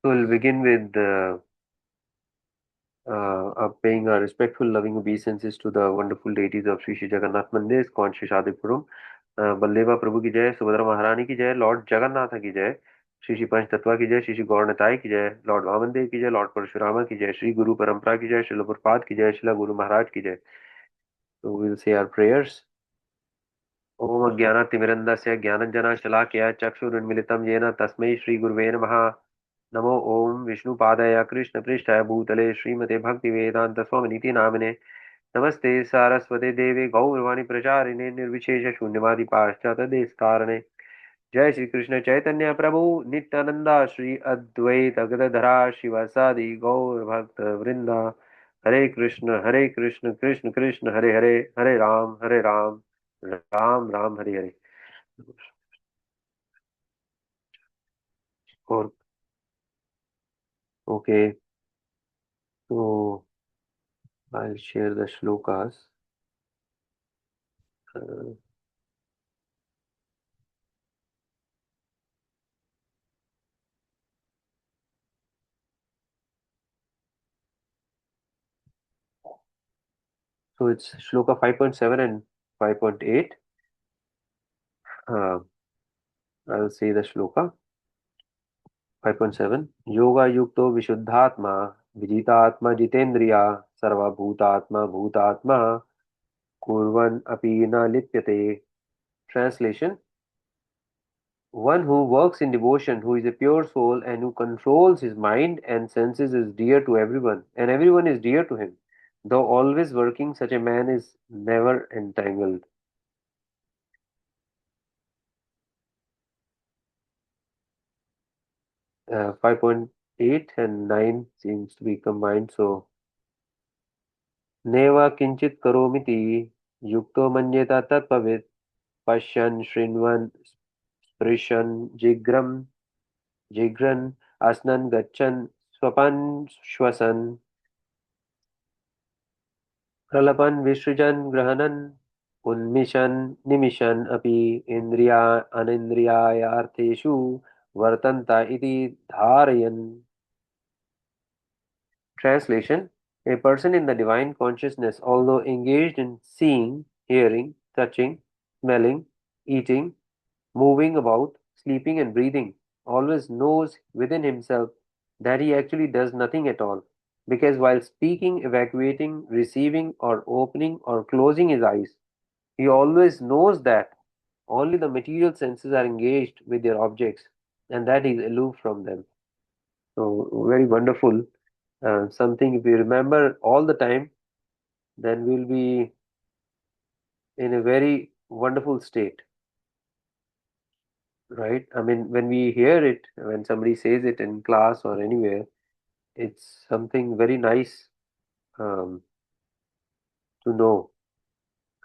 So we'll begin with paying our respectful, loving obeisances to the wonderful deities of Sri Sri Jagannath Mandir, Scorn Shri Shadipuram, बल्लेबा प्रभु की जय, सुभद्रा महारानी की जय, Lord Jagannath की जय, श्री श्री पंच तत्वा की जय, श्री श्री गौरनताय की जय, लॉर्ड वामन देव की जय, लॉर्ड परशुरामा की जय, श्री गुरु परंपरा की जय, श्रील प्रभुपाद की जय, श्रीला गुरु महाराज की जय. So we'll say our prayers. ओम अज्ञानातिमिरन्दस्य ज्ञानञ्जनशलाकया चक्षुरुन्मिलितं येन तस्मै श्रीगुरुवे नमः. नमो ओम विष्णुपादाय कृष्णपृष्ठाय भूतले श्रीमते भक्तिवेदान्तस्वामिनिति नामिने. नमस्ते सारस्वते देवे गौरवाणी प्रचारिणे निर्विशेष शून्यवादी पाश्चात्यदेशतारणे. जय श्री कृष्ण चैतन्य प्रभु नित्यानंदा श्री अद्वैत गदाधरा शिवासादि गौर भक्त वृंदा. हरे कृष्ण कृष्ण कृष्ण हरे हरे, हरे राम राम राम हरे हरे. और okay, so I'll share the shlokas. Uh, so it's shloka 5.7 and 5.8. Uh, I'll say the shloka. 5.7 yoga युक्तो विशुद्धात्मा विजितात्मा जितेन्द्रिया सर्वभूतात्मा भूतात्मा कुर्वन् अपि न लिप्यते. Translation: one who works in devotion, who is a pure soul and who controls his mind and senses is dear to everyone, and everyone is dear to him. Though always working, such a man is never entangled. 5.8 and 9 seems to be combined. So, नेव किंचित करोमीति युक्तो मन्येत तत्त्ववित् पश्यन् शृण्वन् स्पृशन् जिघ्रन् अस्नन् गच्छन् स्वपन् श्वसन् प्रलपन् विसृजन् गृह्णन् उन्मिषन् निमिषन् अपि इन्द्रिया अनिन्द्रियार्थेषु वर्तन्त इति धारयन्. Translation: a person in the divine consciousness, although engaged in seeing, hearing, touching, smelling, eating, moving about, sleeping, and breathing, always knows within himself that he actually does nothing at all. Because while speaking, evacuating, receiving, or opening or closing his eyes, he always knows that only the material senses are engaged with their objects and that he is aloof from them. So, very wonderful. Something if we remember all the time, then we'll be in a very wonderful state, right? I mean, when we hear it, when somebody says it in class or anywhere, it's something very nice um, to know.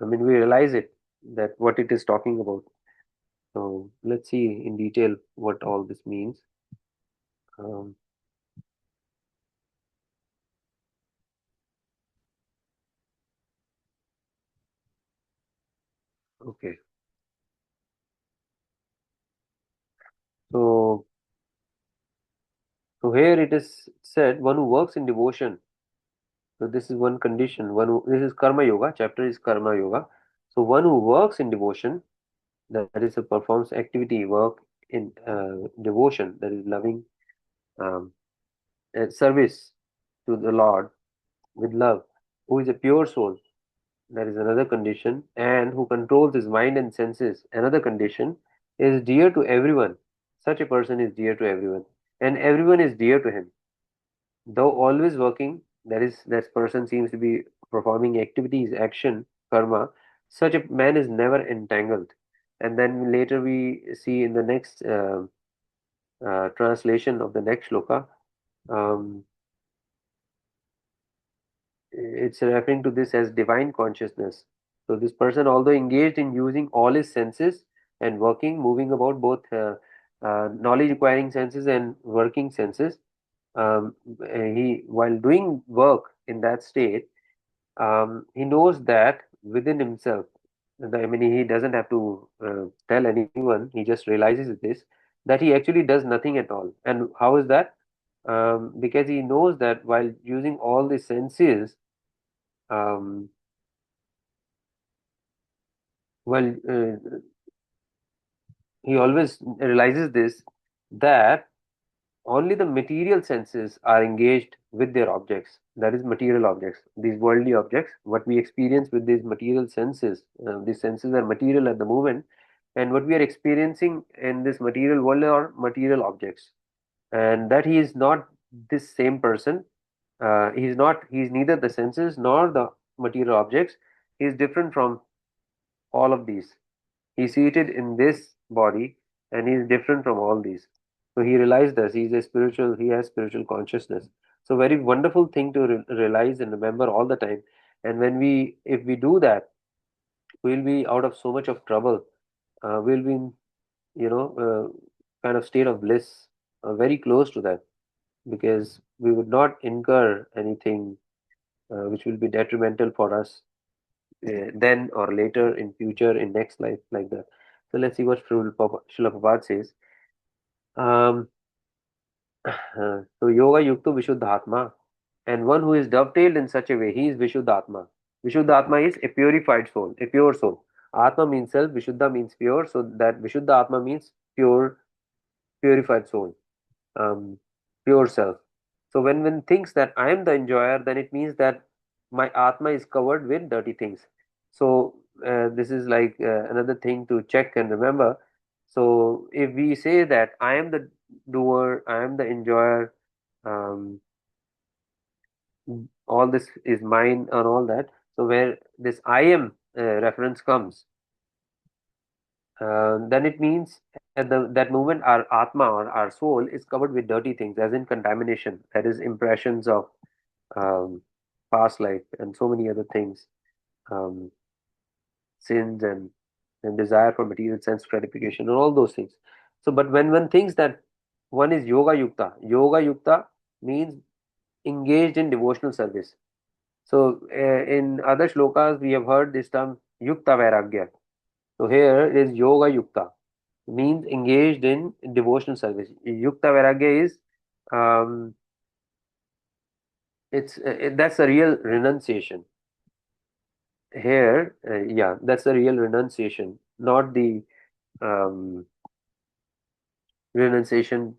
I mean, we realize it, that what it is talking about. So let's see in detail what all this means. Um, okay, so here it is said, one who works in devotion. So this is one condition. This is Karma Yoga. Chapter is Karma Yoga. So one who works in devotion, that is a performs activity, work in devotion, that is loving um, service to the Lord with love, who is a pure soul, that is another condition, and who controls his mind and senses, another condition, is dear to everyone. Such a person is dear to everyone, and everyone is dear to him. Though always working, that is, that person seems to be performing activities, action, karma, such a man is never entangled. And then later we see in the next translation of the next shloka, um, it's referring to this as divine consciousness. So this person, although engaged in using all his senses and working, moving about, both knowledge acquiring senses and working senses, he while doing work in that state, he knows that within himself. I mean, he doesn't have to tell anyone. He just realizes this, that he actually does nothing at all. And how is that? because he knows that while using all the senses, um, well, he always realizes this, that only the material senses are engaged with their objects. That is, material objects, these worldly objects, what we experience with these material senses. These senses are material at the moment, and what we are experiencing in this material world are material objects. And that he is not this same person. He's not. He's neither the senses nor the material objects. He is different from all of these. He's seated in this body and he's different from all these. So he realized this. He's a spiritual, he has spiritual consciousness. So very wonderful thing to realize and remember all the time. And if we do that, we'll be out of so much of trouble. We'll be in, kind of state of bliss, very close to that, because we would not incur anything which will be detrimental for us then or later in future in next life like that. So let's see what Srila Prabhupada says. Um, so yoga yukto vishuddhatma, and one who is dovetailed in such a way, he is vishuddhatma. Vishuddhatma is a purified soul, a pure soul. Atma means self, vishuddha means pure, so that vishuddha atma means pure, purified soul, um, pure self. So when one thinks that I am the enjoyer, then it means that my atma is covered with dirty things. So this is like another thing to check and remember. So if we say that I am the doer, I am the enjoyer, um, all this is mine and all that. So where this I am reference comes, then it means at that moment our atma or our soul is covered with dirty things, as in contamination, that is impressions of um, past life and so many other things, um, sins and desire for material sense gratification and all those things. So, but when one thinks that one is yoga yukta means engaged in devotional service. So, in other shlokas, we have heard this term yukta vairagya. So, here is yoga yukta, means engaged in devotional service. Yukta vairagya is that's a real renunciation. Here, yeah, that's a real renunciation, not the um, renunciation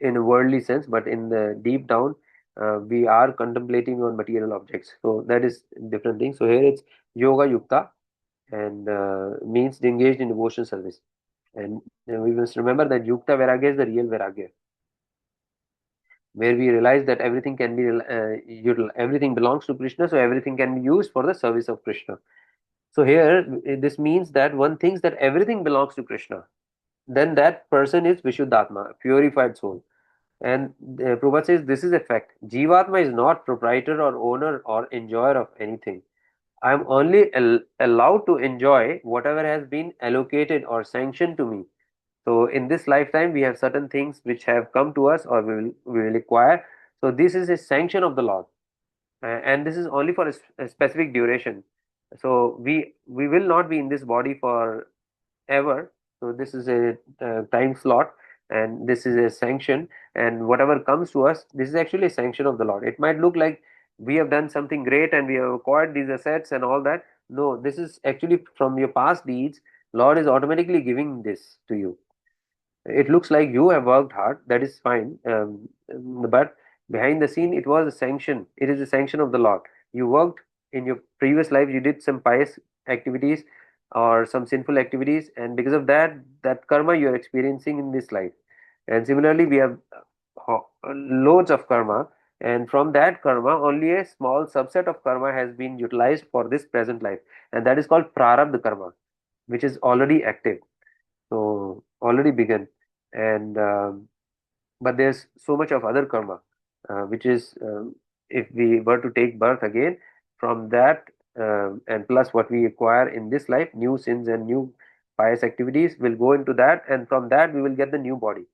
in a worldly sense, but in the deep down, we are contemplating on material objects. So that is different thing. So here it's yoga yukta and means engaged in devotion service. And we must remember that yukta vairagya is the real vairagya, where we realize that everything can be everything belongs to Krishna, so everything can be used for the service of Krishna. So here, this means that one thinks that everything belongs to Krishna, then that person is Vishuddhatma, purified soul. And Prabhupada says this is a fact. Jivatma is not proprietor or owner or enjoyer of anything. I am only allowed to enjoy whatever has been allocated or sanctioned to me. So in this lifetime, we have certain things which have come to us or we will acquire. So this is a sanction of the Lord, and this is only for a specific duration. So we will not be in this body for ever. So this is a time slot, and this is a sanction, and whatever comes to us, this is actually a sanction of the Lord. It might look like we have done something great and we have acquired these assets and all that. No, this is actually from your past deeds. Lord is automatically giving this to you. It looks like you have worked hard, that is fine, but behind the scene it was a sanction. It is a sanction of the Lord. You worked in your previous life, you did some pious activities or some sinful activities, and because of that, that karma you are experiencing in this life. And similarly, we have loads of karma, and from that karma only a small subset of karma has been utilized for this present life, and that is called prarabdha karma, which is already active, so already begun. And but there's so much of other karma, which is if we were to take birth again from that, and plus what we acquire in this life, new sins and new pious activities will go into that, and from that we will get the new body.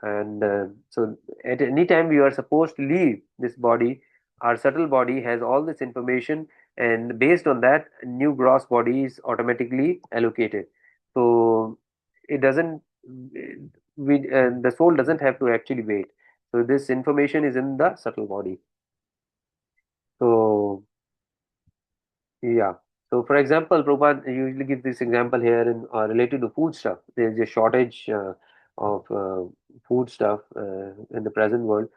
And so at any time we are supposed to leave this body, our subtle body has all this information, and based on that, new gross body is automatically allocated. So it doesn't, the soul doesn't have to actually wait. So this information is in the subtle body. So yeah. So for example, Prabhupada usually gives this example here in related to food stuff. There is a shortage of food stuff in the present world,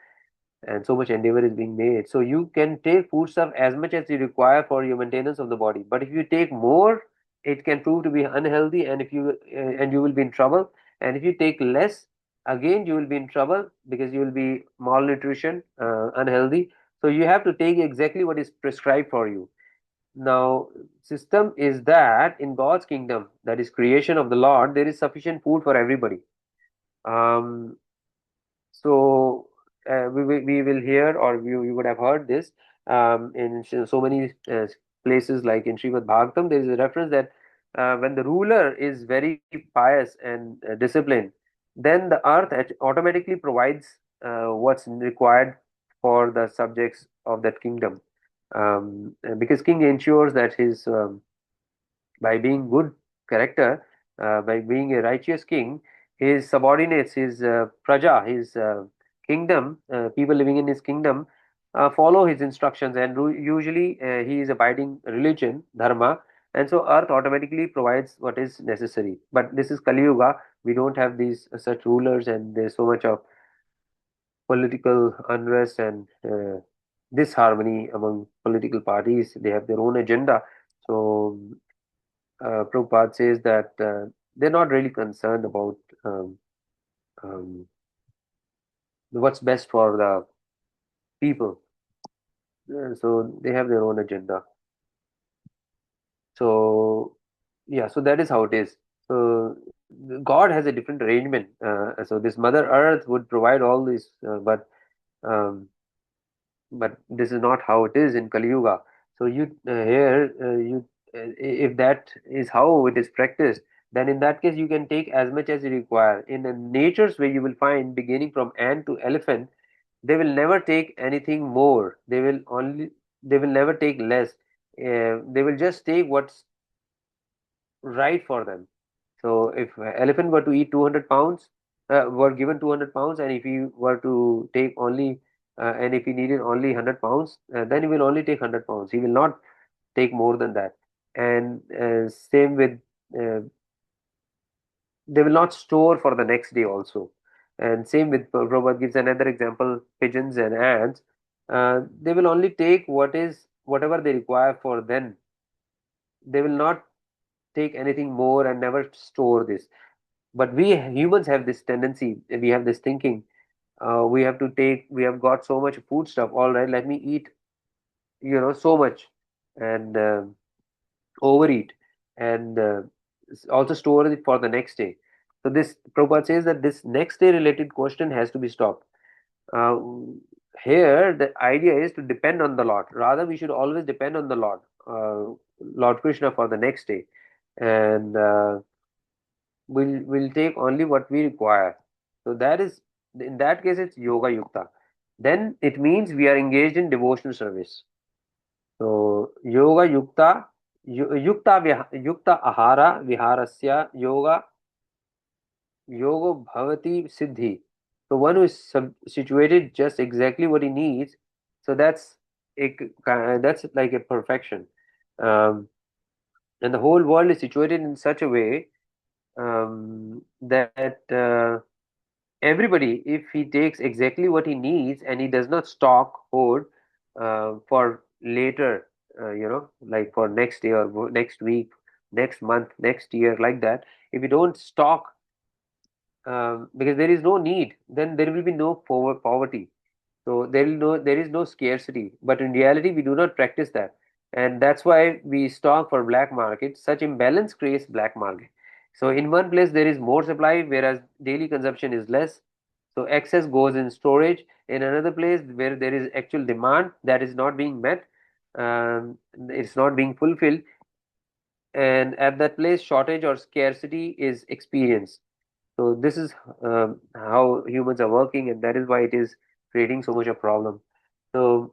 and so much endeavor is being made. So you can take food stuff as much as you require for your maintenance of the body. But if you take more, it can prove to be unhealthy, and if you and you will be in trouble. And if you take less, again you will be in trouble because you will be malnutrition, unhealthy. So you have to take exactly what is prescribed for you. Now, system is that in God's kingdom, that is creation of the Lord, there is sufficient food for everybody. Um, we will hear, or you would have heard this in so many places, like in Srimad Bhagavatam, there is a reference that when the ruler is very pious and disciplined, then the earth automatically provides what's required for the subjects of that kingdom. Because king ensures that his by being good character, by being a righteous king, his subordinates, his praja, his kingdom, people living in his kingdom, follow his instructions, and usually he is abiding religion, dharma, and so earth automatically provides what is necessary. But this is Kali Yuga. We don't have these such rulers, and there's so much of political unrest and disharmony among political parties. They have their own agenda. So Prabhupada says that they're not really concerned about um, um, what's best for the people. So they have their own agenda. So yeah, so that is how it is. So God has a different arrangement. So this Mother Earth would provide all this, um, but this is not how it is in Kali Yuga. So if that is how it is practiced, then in that case you can take as much as you require. In the natures where you will find, beginning from ant to elephant, they will never take anything more. They will never take less. They will just take what's right for them. So if elephant were to eat 200 pounds, were given 200 pounds, and if he were to take only, and if he needed only 100 pounds, then he will only take 100 pounds. He will not take more than that. And same with, uh, they will not store for the next day also. And same with, Prabhupada gives another example, pigeons and ants. They will only take whatever they require for then. They will not take anything more and never store this. But we humans have this tendency, we have this thinking, we have got so much food stuff, all right, let me eat, so much, and overeat, and also store it for the next day. So this Prabhupada says that this next day related question has to be stopped. uh, Here the idea is to depend on the Lord. Rather, we should always depend on the Lord, Lord Krishna, for the next day, and will take only what we require. So that is, in that case, it's yoga yukta. Then it means we are engaged in devotional service. So yoga yukta, yukta ahara viharasya yoga yogo bhavati siddhi. So one who is situated just exactly what he needs. So that's like a perfection. And the whole world is situated in such a way that everybody, if he takes exactly what he needs and he does not stock hoard for later, like for next year, next week, next month, next year, like that, if you don't stock, because there is no need, then there will be no poverty. So there is no scarcity. But in reality, we do not practice that, and that's why we stock for black market. Such imbalance creates black market. So in one place there is more supply, whereas daily consumption is less. So excess goes in storage. In another place where there is actual demand that is not being met, it's not being fulfilled, and at that place shortage or scarcity is experienced. So this is how humans are working, and that is why it is creating so much of problem. So,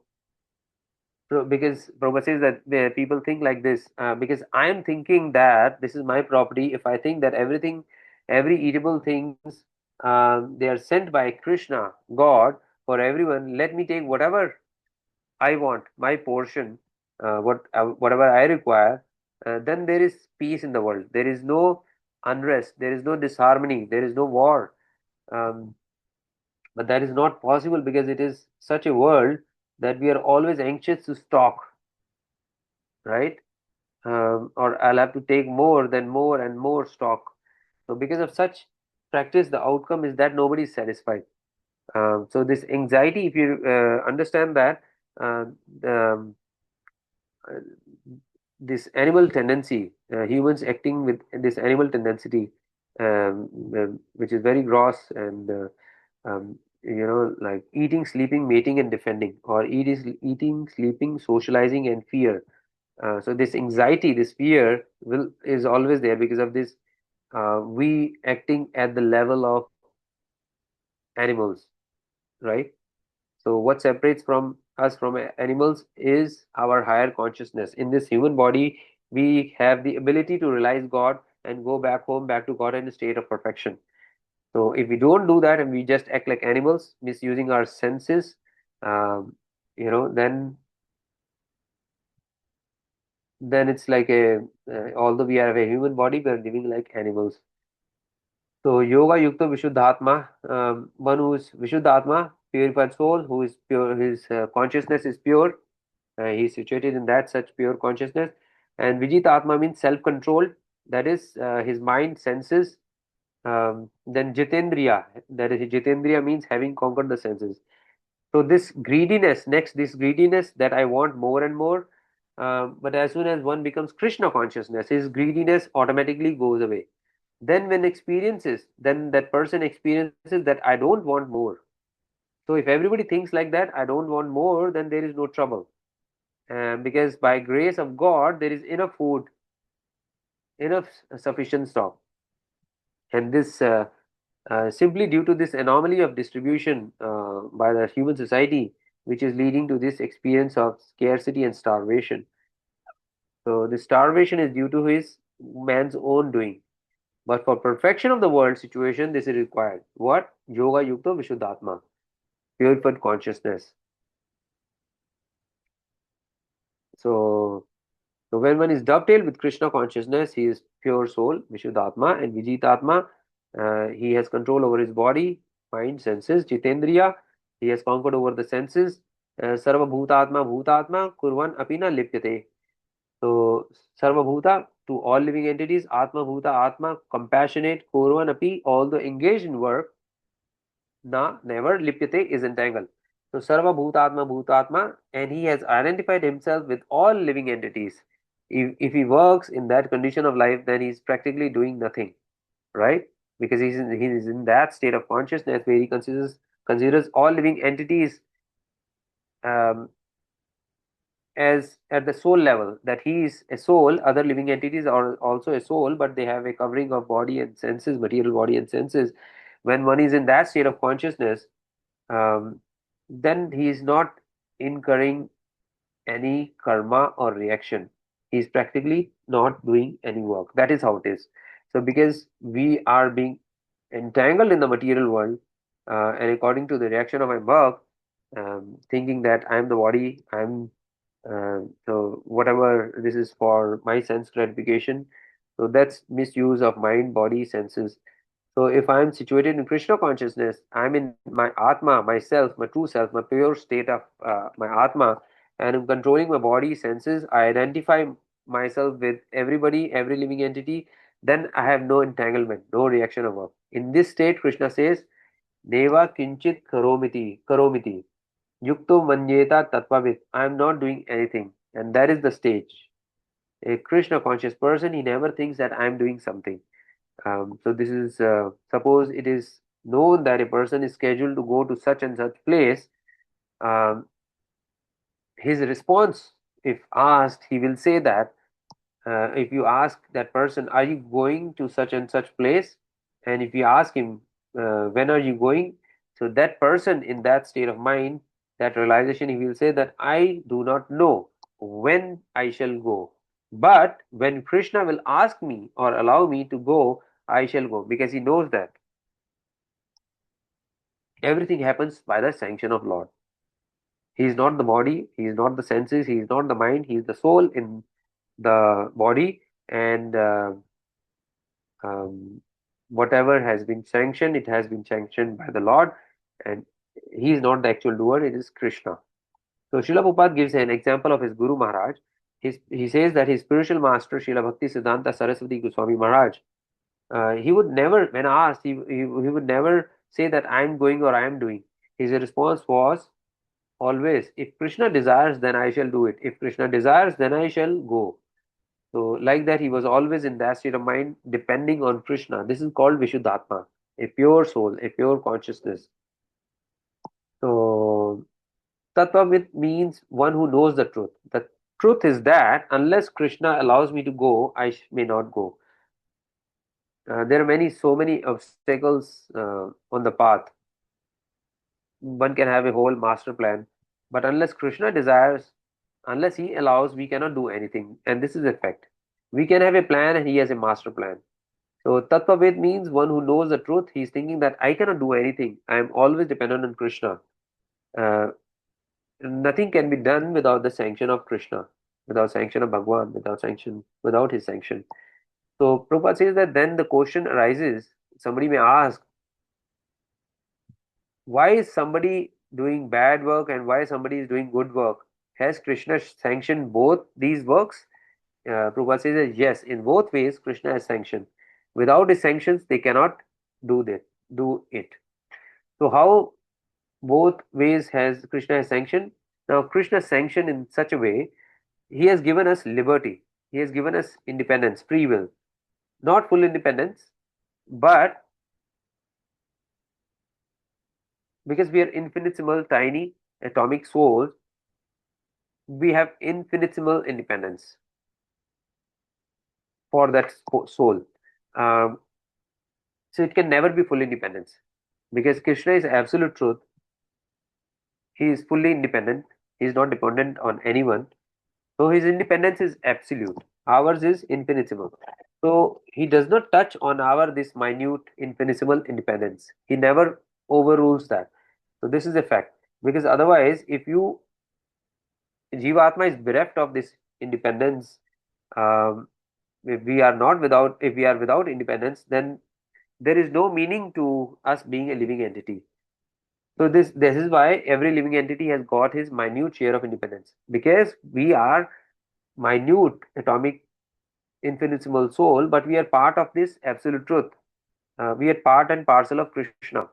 because Prabhupada says that the people think like this, because I am thinking that this is my property. If I think that every eatable things, they are sent by Krishna, God. for everyone. Let me take whatever I want, my portion, whatever I require. Then there is peace in the world. There is no unrest. There is no disharmony. There is no war. Um, but that is not possible because it is such a world that we are always anxious to stock, right? Or I'll have to take more than more and more stock. So because of such practice, the outcome is that nobody is satisfied. So this anxiety, if you understand that, uh, um, uh, this animal tendency, humans acting with this animal tendency, which is very gross and like eating, sleeping, mating, and defending, or eating, sleeping, socializing, and fear. So this anxiety, this fear, will is always there because of this. We acting at the level of animals, right? So what separates from us from animals is our higher consciousness. In this human body, we have the ability to realize God and go back home, back to God in a state of perfection. So if we don't do that and we just act like animals, misusing our senses, um, then it's like although we have a human body, we are living like animals. So yoga yukta vishuddhatma, one who is vishuddhatma, purified soul, who is pure, his consciousness is pure. He is situated in that such pure consciousness. And Vijitatma means self-controlled. That is his mind, senses. Then Jitendriya. That is Jitendriya means having conquered the senses. So this greediness, next, this greediness that I want more and more. But as soon as one becomes Krishna consciousness, his greediness automatically goes away. Then when experiences, then that person experiences that I don't want more. So if everybody thinks like that, I don't want more, then there is no trouble. Because by grace of God, there is enough food, enough sufficient stock. And this simply due to this anomaly of distribution by the human society, which is leading to this experience of scarcity and starvation. So the starvation is due to his man's own doing. But for perfection of the world situation, this is required. What? Yoga Yukta Vishuddhatma, purified consciousness. So So when one is dovetailed with Krishna consciousness, he is pure soul, Vishuddhatma, and Vijitatma. He has control over his body, mind, senses, Jitendriya. He has conquered over the senses. Sarva Bhutatma, Bhutatma, Kurvan Apina Lipyate. So Sarva Bhuta, to all living entities, Atma Bhuta, Atma, compassionate, Kurvan Api, although engaged in work, Na, never, Lipyate is entangled. So Sarva Bhutatma Bhutatma, and he has identified himself with all living entities. If he works in that condition of life, then he's practically doing nothing, right? Because he's in that state of consciousness where he considers all living entities um, as at the soul level, that he is a soul. Other living entities are also a soul, but they have a covering of body and senses, material body and senses. When one is in that state of consciousness, um, then he is not incurring any karma or reaction. He is practically not doing any work. That is how it is. So, because we are being entangled in the material world, and according to the reaction of my work, thinking that I'm the body, so whatever this is for my sense gratification, so that's misuse of mind, body, senses. So if I'm situated in Krishna consciousness, I'm in my Atma, myself, my true self, my pure state of my Atma, and I'm controlling my body, senses. I identify myself with everybody, every living entity. Then I have no entanglement, no reaction of work. In this state, Krishna says, Neva kinchit karomiti, yukto manyeta tattvavid. I am not doing anything. And that is the stage. A Krishna conscious person, he never thinks that I am doing something. So this is suppose it is known that a person is scheduled to go to such and such place. Um, his response, if asked, he will say that if you ask that person, "Are you going to such and such place?" and if you ask him, "When are you going?" so that person in that state of mind, that realization, he will say that I do not know when I shall go, but when Krishna will ask me or allow me to go, I shall go, because he knows that. Everything happens by the sanction of Lord. He is not the body, he is not the senses, he is not the mind, he is the soul in the body, and um, whatever has been sanctioned, it has been sanctioned by the Lord, and he is not the actual doer, it is Krishna. So Srila Prabhupada gives an example of his Guru Maharaj. He says that his spiritual master, Srila Bhakti Siddhanta Saraswati Goswami Maharaj, he would never, when asked, he would never say that I am going or I am doing. His response was always, if Krishna desires, then I shall do it. If Krishna desires, then I shall go. So, like that, he was always in that state of mind, depending on Krishna. This is called Vishuddhatma, a pure soul, a pure consciousness. So, Tattvavid means one who knows the truth. The truth is that unless Krishna allows me to go, may not go. There are so many obstacles on the path. One can have a whole master plan, but unless Krishna desires, unless he allows, we cannot do anything. And this is a fact. We can have a plan and he has a master plan. So Tattvavid means one who knows the truth. He's thinking that I cannot do anything. I am always dependent on Krishna. Uh, Nothing can be done without the sanction of Krishna, without sanction of Bhagwan, without his sanction. So Prabhupada says that then the question arises, somebody may ask, why is somebody doing bad work and why somebody is doing good work? Has Krishna sanctioned both these works? Prabhupada says that yes, in both ways, Krishna has sanctioned. Without his sanctions, they cannot do it. So how both ways has Krishna has sanctioned? Now Krishna sanctioned in such a way, he has given us liberty. He has given us independence, free will. Not full independence, but because we are infinitesimal, tiny, atomic souls, we have infinitesimal independence for that soul. Um, so it can never be full independence because Krishna is absolute truth. He is fully independent. He is not dependent on anyone. So his independence is absolute. Ours is infinitesimal. So he does not touch on our this minute infinitesimal independence. He never overrules that. So this is a fact. Because otherwise, if Jiva Atma is bereft of this independence, um, if we are without independence, then there is no meaning to us being a living entity. So this is why every living entity has got his minute share of independence because we are minute atomic infinitesimal soul, but we are part of this absolute truth. We are part and parcel of Krishna.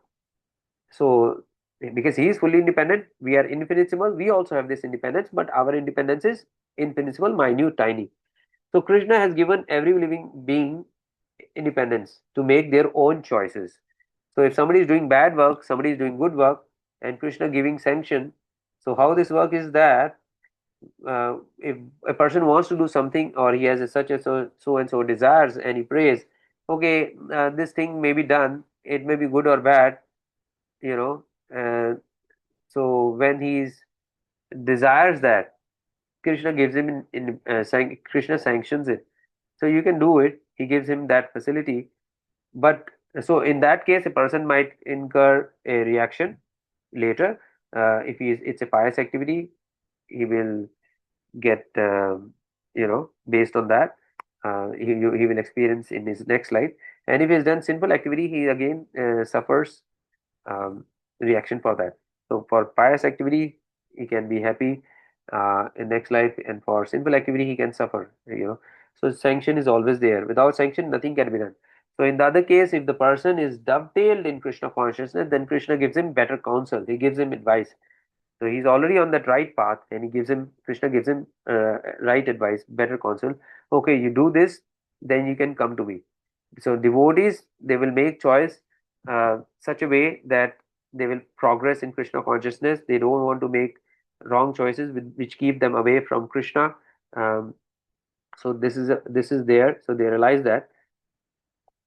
So because he is fully independent, we are infinitesimal. We also have this independence, but our independence is infinitesimal, minute, tiny. So Krishna has given every living being independence to make their own choices. So if somebody is doing bad work, somebody is doing good work, and Krishna giving sanction. So how this work is that if a person wants to do something or he has a such and so and so desires and he prays, okay, this thing may be done. It may be good or bad, you know. So when he desires that, Krishna gives him Krishna sanctions it. So you can do it. He gives him that facility. But so in that case, a person might incur a reaction later. If it's a pious activity, he will get based on that. He will experience in his next life. And if he's done sinful activity, he again suffers um, reaction for that. So for pious activity, he can be happy in next life, and for sinful activity, he can suffer. So sanction is always there. Without sanction, nothing can be done. So in the other case, if the person is dovetailed in Krishna consciousness, then Krishna gives him better counsel. He gives him advice. So he's already on that right path, and Krishna gives him right advice, better counsel. Okay, you do this, then you can come to me. So devotees, they will make choice such a way that they will progress in Krishna consciousness. They don't want to make wrong choices which keep them away from Krishna. Um, so this is there. So they realize that.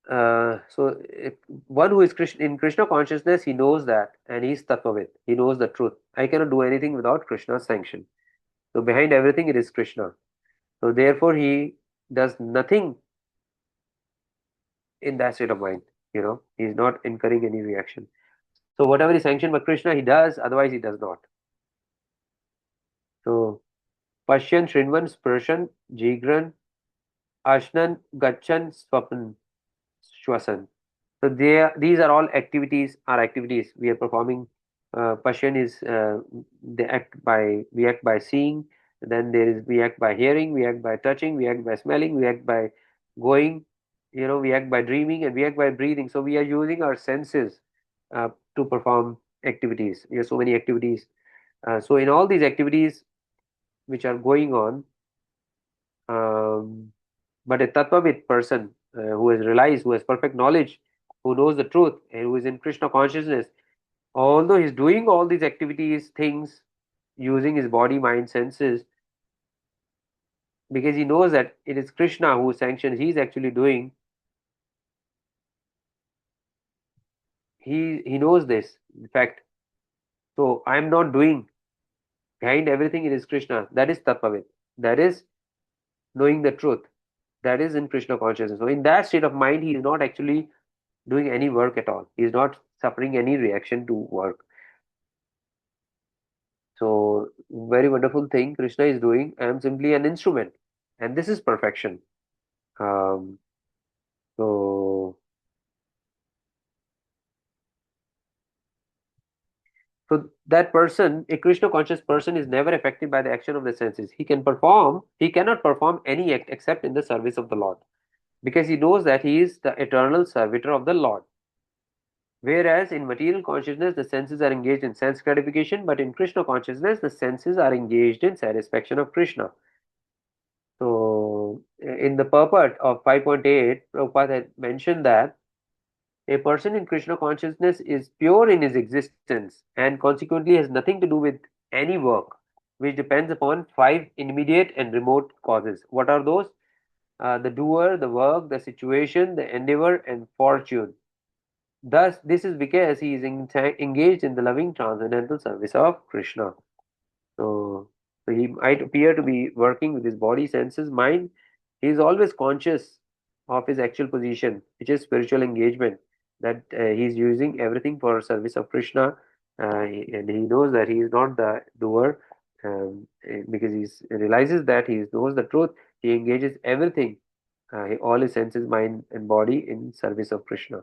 So if one who is in Krishna consciousness, he knows that, and he's Tattvavid. He knows the truth. I cannot do anything without Krishna's sanction. So behind everything, it is Krishna. So therefore, he does nothing in that state of mind. He's not incurring any reaction. So whatever is sanctioned by Krishna, he does, otherwise he does not. So Pashyan, Shrinvan, Sparshan, Jigran, Ashnan, Gachan, Swapan, Shwasan. So these are all activities, are activities we are performing. Passion is we act by seeing. Then there is we act by hearing, we act by touching, we act by smelling, we act by going. We act by dreaming, and we act by breathing. So we are using our senses to perform activities. We have so many activities. So in all these activities which are going on, um, but a tattvavid person who has realized, who has perfect knowledge, who knows the truth, and who is in Krishna consciousness, although he's doing all these activities, things, using his body, mind, senses, because he knows that it is Krishna who sanctions, he's actually doing, he knows this, in fact. So I'm not doing, behind everything it is Krishna. That is Tattvavid. That is knowing the truth. That is in Krishna consciousness. So in that state of mind, he is not actually doing any work at all. He is not suffering any reaction to work. So very wonderful thing Krishna is doing. I am simply an instrument, and this is perfection. Um, so so that person, a Krishna conscious person, is never affected by the action of the senses. He cannot perform any act except in the service of the Lord, because he knows that he is the eternal servitor of the Lord. Whereas in material consciousness, the senses are engaged in sense gratification, but in Krishna consciousness, the senses are engaged in satisfaction of Krishna. So, in the purport of 5.8, Prabhupada had mentioned that a person in Krishna consciousness is pure in his existence and consequently has nothing to do with any work, which depends upon five immediate and remote causes. What are those? The doer, the work, the situation, the endeavor, and fortune. Thus, this is because he is engaged in the loving transcendental service of Krishna. So, so he might appear to be working with his body, senses, mind. He is always conscious of his actual position, which is spiritual engagement. That he is using everything for service of Krishna, and he knows that he is not the doer, because he realizes that he knows the truth. He engages everything, all his senses, mind, and body in service of Krishna.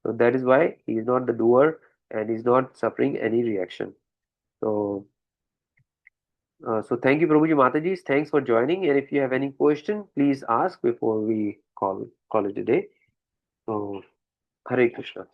So that is why he is not the doer, and he is not suffering any reaction. So so thank you, Prabhuji Mataji. Thanks for joining. And if you have any question, please ask before we call it a day. So Hare Krishna.